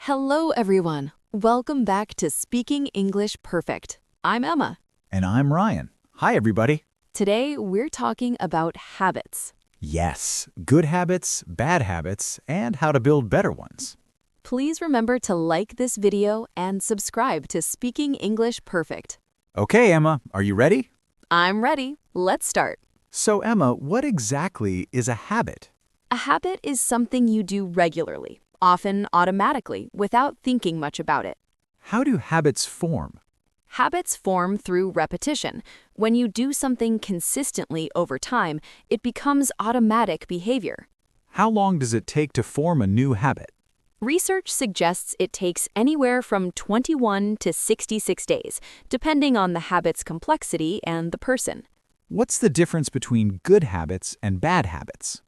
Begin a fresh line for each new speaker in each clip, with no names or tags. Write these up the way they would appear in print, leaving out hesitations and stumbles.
Hello, everyone. Welcome back to Speaking English Perfect. I'm Emma.
And I'm Ryan. Hi, everybody.
Today, we're talking about habits.
Yes, good habits, bad habits, and how to build better ones.
Please remember to like this video and subscribe to Speaking English Perfect.
Okay, Emma, are you ready?
I'm ready. Let's start.
So, Emma, what exactly is a habit?
A habit is something you do regularly, often automatically, without thinking much about it.
How do habits form?
Habits form through repetition. When you do something consistently over time, it becomes automatic behavior.
How long does it take to form a new habit?
Research suggests it takes anywhere from 21 to 66 days, depending on the habit's complexity and the person.
What's the difference between good habits and bad habits?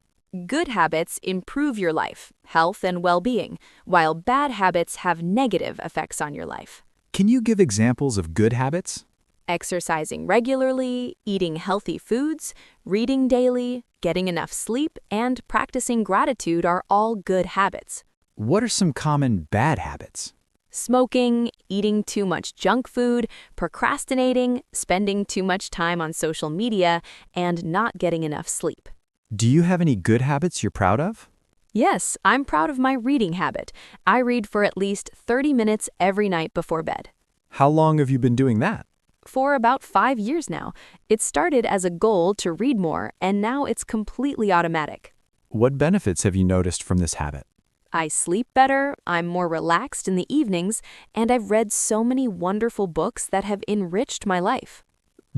Good habits improve your life, health, and well-being, while bad habits have negative effects on your life.
Can you give examples of good habits?
Exercising regularly, eating healthy foods, reading daily, getting enough sleep, and practicing gratitude are all good habits.
What are some common bad habits?
Smoking, eating too much junk food, procrastinating, spending too much time on social media, and not getting enough sleep.
Do you have any good habits you're proud of?
Yes, I'm proud of my reading habit. I read for at least 30 minutes every night before bed.
How long have you been doing that?
For about 5 years now. It started as a goal to read more, and now it's completely automatic.
What benefits have you noticed from this habit?
I sleep better, I'm more relaxed in the evenings, and I've read so many wonderful books that have enriched my life.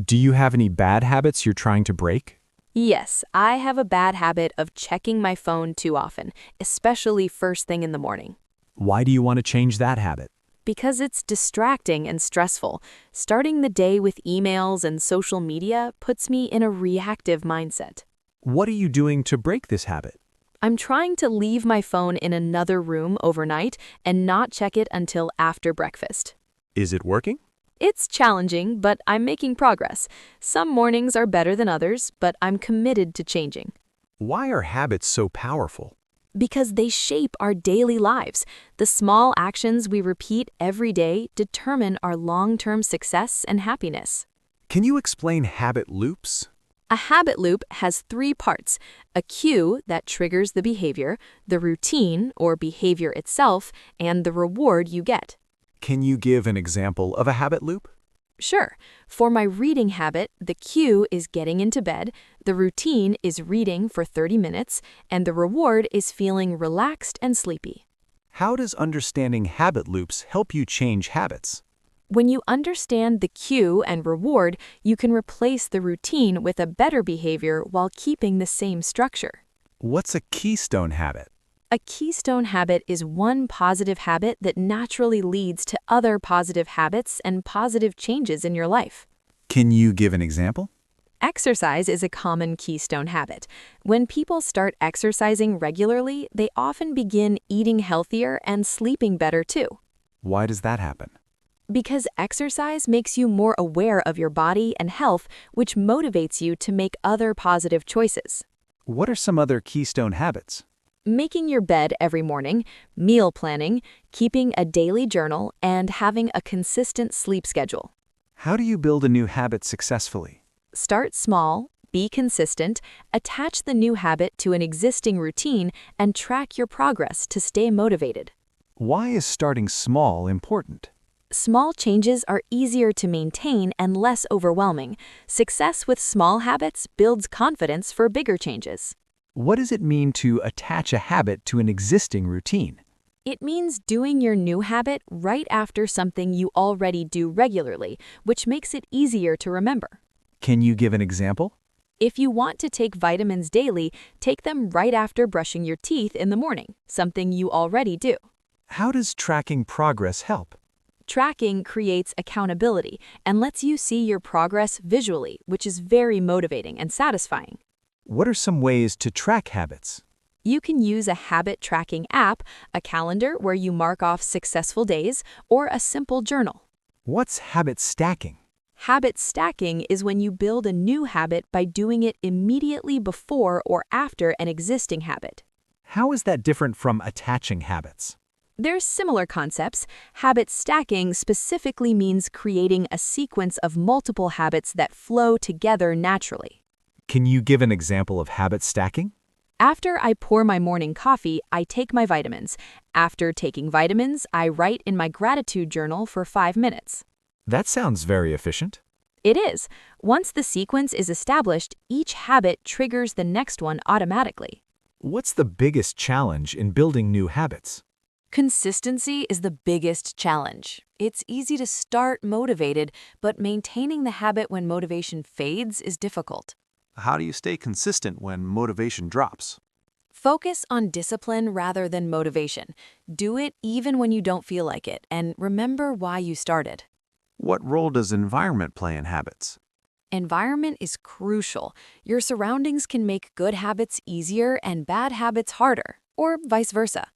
Do you have any bad habits you're trying to break?
Yes, I have a bad habit of checking my phone too often, especially first thing in the morning.
Why do you want to change that habit?
Because it's distracting and stressful. Starting the day with emails and social media puts me in a reactive mindset.
What are you doing to break this habit?
I'm trying to leave my phone in another room overnight and not check it until after breakfast.
Is it working?
It's challenging, but I'm making progress. Some mornings are better than others, but I'm committed to changing.
Why are habits so powerful?
Because they shape our daily lives. The small actions we repeat every day determine our long-term success and happiness.
Can you explain habit loops?
A habit loop has 3 parts: a cue that triggers the behavior, the routine or behavior itself, and the reward you get.
Can you give an example of a habit loop?
Sure. For my reading habit, the cue is getting into bed, the routine is reading for 30 minutes, and the reward is feeling relaxed and sleepy.
How does understanding habit loops help you change habits?
When you understand the cue and reward, you can replace the routine with a better behavior while keeping the same structure.
What's a keystone habit?
A keystone habit is one positive habit that naturally leads to other positive habits and positive changes in your life.
Can you give an example?
Exercise is a common keystone habit. When people start exercising regularly, they often begin eating healthier and sleeping better too.
Why does that happen?
Because exercise makes you more aware of your body and health, which motivates you to make other positive choices.
What are some other keystone habits?
Making your bed every morning, meal planning, keeping a daily journal, and having a consistent sleep schedule.
How do you build a new habit successfully?
Start small, be consistent, attach the new habit to an existing routine, and track your progress to stay motivated.
Why is starting small important?
Small changes are easier to maintain and less overwhelming. Success with small habits builds confidence for bigger changes.
What does it mean to attach a habit to an existing routine?
It means doing your new habit right after something you already do regularly, which makes it easier to remember.
Can you give an example?
If you want to take vitamins daily, take them right after brushing your teeth in the morning, something you already do.
How does tracking progress help?
Tracking creates accountability and lets you see your progress visually, which is very motivating and satisfying.
What are some ways to track habits?
You can use a habit tracking app, a calendar where you mark off successful days, or a simple journal.
What's habit stacking?
Habit stacking is when you build a new habit by doing it immediately before or after an existing habit.
How is that different from attaching habits?
There's similar concepts. Habit stacking specifically means creating a sequence of multiple habits that flow together naturally.
Can you give an example of habit stacking?
After I pour my morning coffee, I take my vitamins. After taking vitamins, I write in my gratitude journal for 5 minutes.
That sounds very efficient.
It is. Once the sequence is established, each habit triggers the next one automatically.
What's the biggest challenge in building new habits?
Consistency is the biggest challenge. It's easy to start motivated, but maintaining the habit when motivation fades is difficult.
How do you stay consistent when motivation drops?
Focus on discipline rather than motivation. Do it even when you don't feel like it, and remember why you started.
What role does environment play in habits?
Environment is crucial. Your surroundings can make good habits easier and bad habits harder, or vice versa.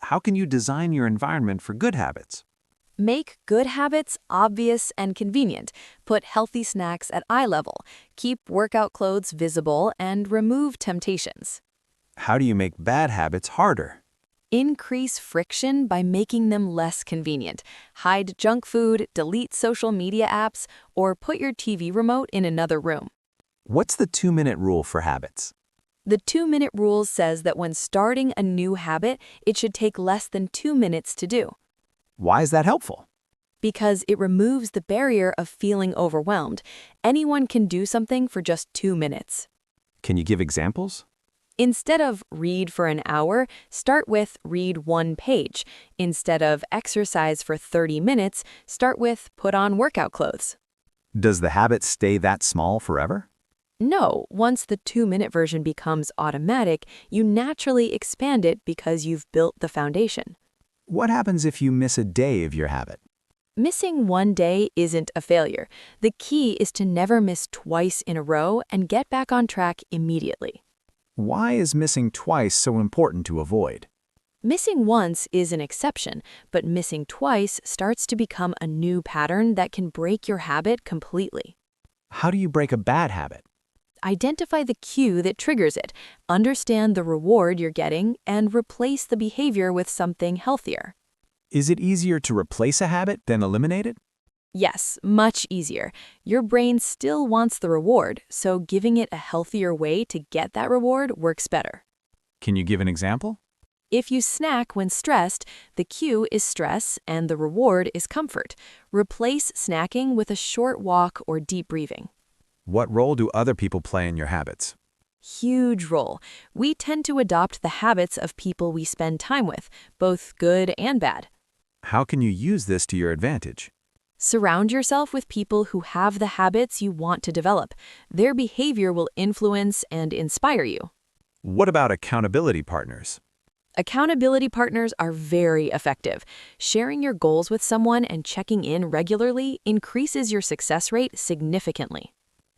How can you design your environment for good habits?
Make good habits obvious and convenient. Put healthy snacks at eye level. Keep workout clothes visible and remove temptations.
How do you make bad habits harder?
Increase friction by making them less convenient. Hide junk food, delete social media apps, or put your TV remote in another room.
What's the 2-minute rule for habits?
The 2-minute rule says that when starting a new habit, it should take less than 2 minutes to do.
Why is that helpful?
Because it removes the barrier of feeling overwhelmed. Anyone can do something for just 2 minutes.
Can you give examples?
Instead of read for an hour, start with read 1 page. Instead of exercise for 30 minutes, start with put on workout clothes.
Does the habit stay that small forever?
No, once the 2-minute version becomes automatic, you naturally expand it because you've built the foundation.
What happens if you miss a day of your habit?
Missing 1 day isn't a failure. The key is to never miss twice in a row and get back on track immediately.
Why is missing twice so important to avoid?
Missing once is an exception, but missing twice starts to become a new pattern that can break your habit completely.
How do you break a bad habit?
Identify the cue that triggers it, understand the reward you're getting, and replace the behavior with something healthier.
Is it easier to replace a habit than eliminate it?
Yes, much easier. Your brain still wants the reward, so giving it a healthier way to get that reward works better.
Can you give an example?
If you snack when stressed, the cue is stress and the reward is comfort. Replace snacking with a short walk or deep breathing.
What role do other people play in your habits?
Huge role. We tend to adopt the habits of people we spend time with, both good and bad.
How can you use this to your advantage?
Surround yourself with people who have the habits you want to develop. Their behavior will influence and inspire you.
What about accountability partners?
Accountability partners are very effective. Sharing your goals with someone and checking in regularly increases your success rate significantly.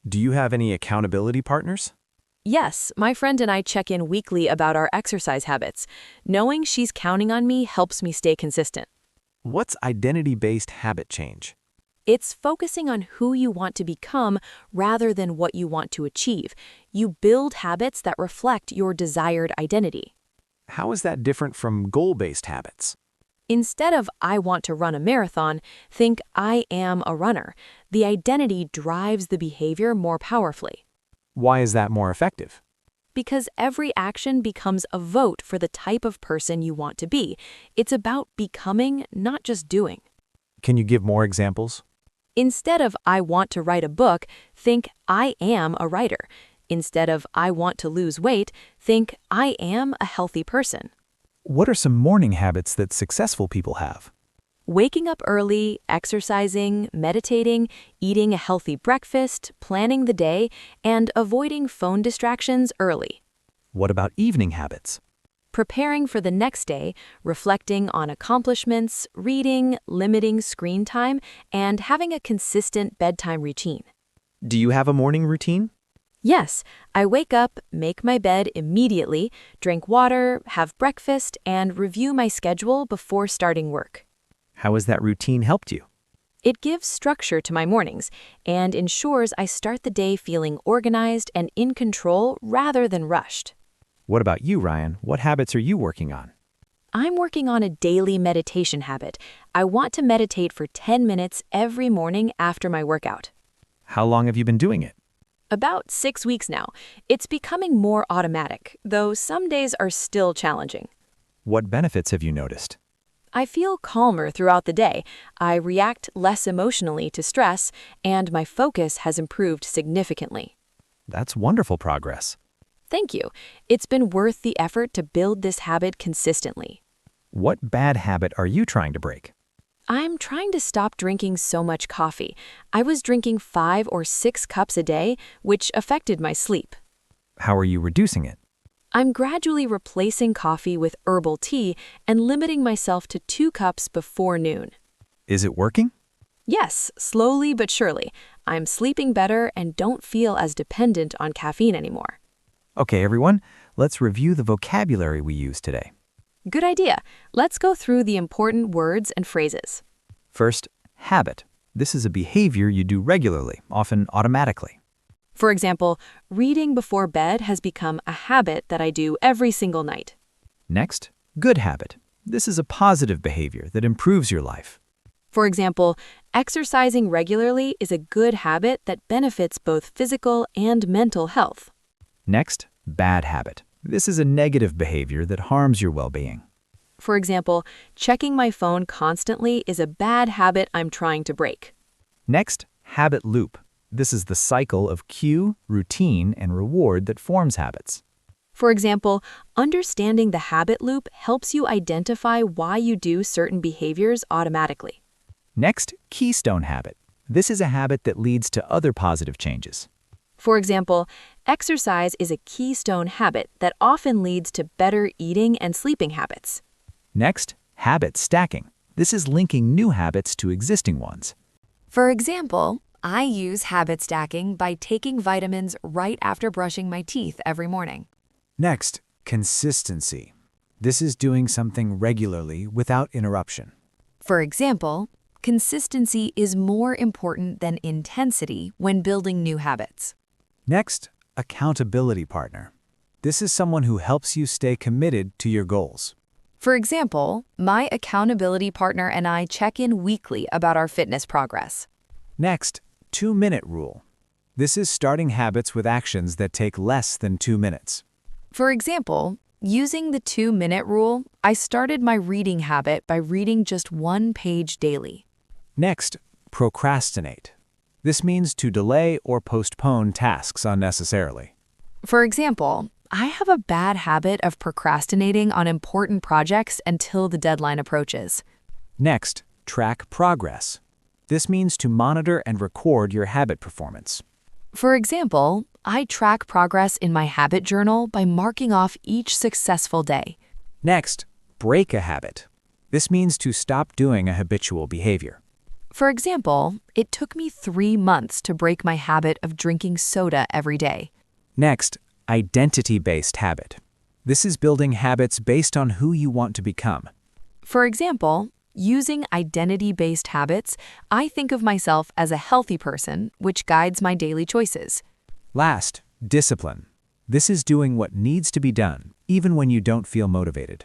Do you have any accountability partners?
Yes, my friend and I check in weekly about our exercise habits. Knowing she's counting on me helps me stay consistent.
What's identity-based habit change?
It's focusing on who you want to become rather than what you want to achieve. You build habits that reflect your desired identity.
How is that different from goal-based habits?
Instead of I want to run a marathon, think I am a runner. The identity drives the behavior more powerfully.
Why is that more effective?
Because every action becomes a vote for the type of person you want to be. It's about becoming, not just doing.
Can you give more examples?
Instead of I want to write a book, think I am a writer. Instead of I want to lose weight, think I am a healthy person.
What are some morning habits that successful people have?
Waking up early, exercising, meditating, eating a healthy breakfast, planning the day, and avoiding phone distractions early.
What about evening habits?
Preparing for the next day, reflecting on accomplishments, reading, limiting screen time, and having a consistent bedtime routine.
Do you have a morning routine?
Yes, I wake up, make my bed immediately, drink water, have breakfast, and review my schedule before starting work.
How has that routine helped you?
It gives structure to my mornings and ensures I start the day feeling organized and in control rather than rushed.
What about you, Ryan? What habits are you working on?
I'm working on a daily meditation habit. I want to meditate for 10 minutes every morning after my workout.
How long have you been doing it?
About 6 weeks now. It's becoming more automatic, though some days are still challenging.
What benefits have you noticed?
I feel calmer throughout the day, I react less emotionally to stress, and my focus has improved significantly.
That's wonderful progress.
Thank you. It's been worth the effort to build this habit consistently.
What bad habit are you trying to break?
I'm trying to stop drinking so much coffee. I was drinking 5 or 6 cups a day, which affected my sleep.
How are you reducing it?
I'm gradually replacing coffee with herbal tea and limiting myself to 2 cups before noon.
Is it working?
Yes, slowly but surely. I'm sleeping better and don't feel as dependent on caffeine anymore.
Okay, everyone, let's review the vocabulary we used today.
Good idea. Let's go through the important words and phrases.
First, habit. This is a behavior you do regularly, often automatically.
For example, reading before bed has become a habit that I do every single night.
Next, good habit. This is a positive behavior that improves your life.
For example, exercising regularly is a good habit that benefits both physical and mental health.
Next, bad habit. This is a negative behavior that harms your well-being.
For example, checking my phone constantly is a bad habit I'm trying to break.
Next, habit loop. This is the cycle of cue, routine, and reward that forms habits.
For example, understanding the habit loop helps you identify why you do certain behaviors automatically.
Next, keystone habit. This is a habit that leads to other positive changes.
For example, exercise is a keystone habit that often leads to better eating and sleeping habits.
Next, habit stacking. This is linking new habits to existing ones.
For example, I use habit stacking by taking vitamins right after brushing my teeth every morning.
Next, consistency. This is doing something regularly without interruption.
For example, consistency is more important than intensity when building new habits.
Next, accountability partner. This is someone who helps you stay committed to your goals.
For example, my accountability partner and I check in weekly about our fitness progress.
Next, 2-minute rule. This is starting habits with actions that take less than 2 minutes.
For example, using the 2-minute rule, I started my reading habit by reading just 1 page daily.
Next, procrastinate. This means to delay or postpone tasks unnecessarily.
For example, I have a bad habit of procrastinating on important projects until the deadline approaches.
Next, track progress. This means to monitor and record your habit performance.
For example, I track progress in my habit journal by marking off each successful day.
Next, break a habit. This means to stop doing a habitual behavior.
For example, it took me 3 months to break my habit of drinking soda every day.
Next, identity-based habit. This is building habits based on who you want to become.
For example, using identity-based habits, I think of myself as a healthy person, which guides my daily choices.
Last, discipline. This is doing what needs to be done, even when you don't feel motivated.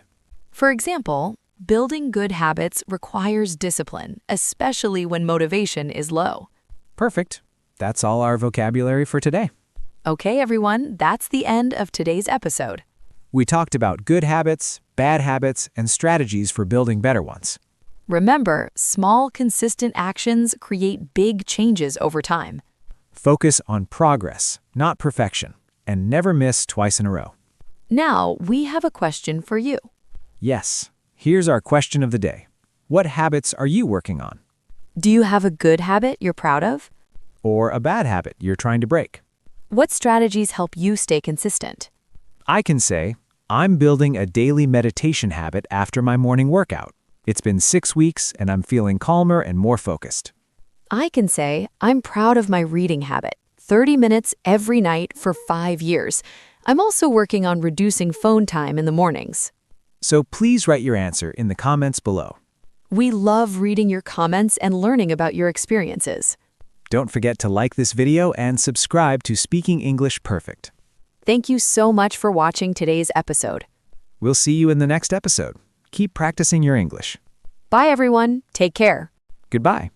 For example, building good habits requires discipline, especially when motivation is low.
Perfect. That's all our vocabulary for today.
Okay, everyone, that's the end of today's episode.
We talked about good habits, bad habits, and strategies for building better ones.
Remember, small, consistent actions create big changes over time.
Focus on progress, not perfection, and never miss twice in a row.
Now, we have a question for you.
Yes, here's our question of the day. What habits are you working on?
Do you have a good habit you're proud of?
Or a bad habit you're trying to break?
What strategies help you stay consistent?
I can say, I'm building a daily meditation habit after my morning workout. It's been 6 weeks and I'm feeling calmer and more focused.
I can say, I'm proud of my reading habit, 30 minutes every night for 5 years. I'm also working on reducing phone time in the mornings.
So please write your answer in the comments below.
We love reading your comments and learning about your experiences.
Don't forget to like this video and subscribe to Speaking English Perfect.
Thank you so much for watching today's episode.
We'll see you in the next episode. Keep practicing your English.
Bye, everyone. Take care.
Goodbye.